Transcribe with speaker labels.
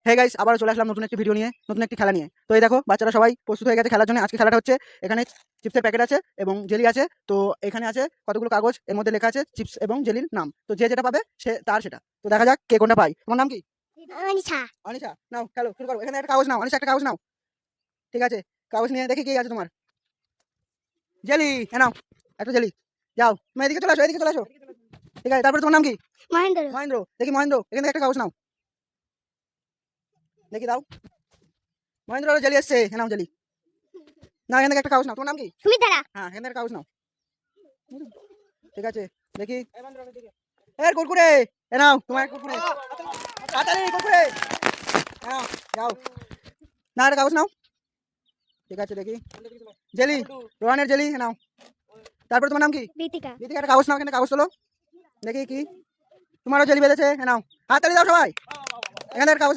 Speaker 1: Hey guys, আবারও চলে আসলাম নতুন একটি ভিডিও নিয়ে, নতুন একটি খেলা নিয়ে। তো এই দেখো, বাচ্চারা সবাই প্রস্তুত হয়ে গেছে খেলার জন্য। আজকে খেলাটা হচ্ছে, এখানে চিপসের প্যাকেট আছে এবং জেলি আছে। তো এখানে আছে কতগুলো কাগজ, এর মধ্যে লেখা আছে চিপস এবং জেলির নাম। তো যে যেটা পাবে সে তার সেটা। তো দেখা যাক কে কোনটা পায়। তোমার নাম কি?
Speaker 2: অনিশা।
Speaker 1: অনিশা। নাও খেলো, শুরু করো। এখানে একটা কাগজ নাও, অনিশা একটা কাগজ নাও। ঠিক আছে, কাগজ নিয়ে দেখি কি আছে তোমার। জেলি, হ্যাঁ নাও একটা জেলি। যাও, তুমি এদিকে চলে আসো, এদিকে চলে আসো। ঠিক আছে, তারপরে তোমার নাম কি?
Speaker 2: মহেন্দ্র।
Speaker 1: মহেন্দ্র। দেখি মহেন্দ্র, এখান থেকে একটা কাগজ নাও, দেখি দাও। মহেন্দ্র জেলি এসছে, হ্যাঁ নাও জেলি। না, এখান থেকে একটা কাগজ নাও। তোমার নাম কি?
Speaker 2: সুমিতারা।
Speaker 1: হ্যাঁ, এখান থেকে একটা কাগজ নাও। ঠিক আছে, দেখি। এর কুরকুরে, এ নাও তোমার কুরকুরে। তাড়াতাড়ি কুরকুরে, এ নাও, যাও। না, একটা কাগজ নাও। ঠিক আছে, দেখি। জেলি, রোহানের জেলি, এ নাও। তারপর তোমার নাম কি?
Speaker 2: দীপিকা।
Speaker 1: দীপিকা, একটা কাগজ নাও, এখানে কাগজ তোলো, দেখি কি। তোমারও জেলি বেঁধেছে, এ নাও। হাততালি দাও সবাই। এখানে একটা কাগজ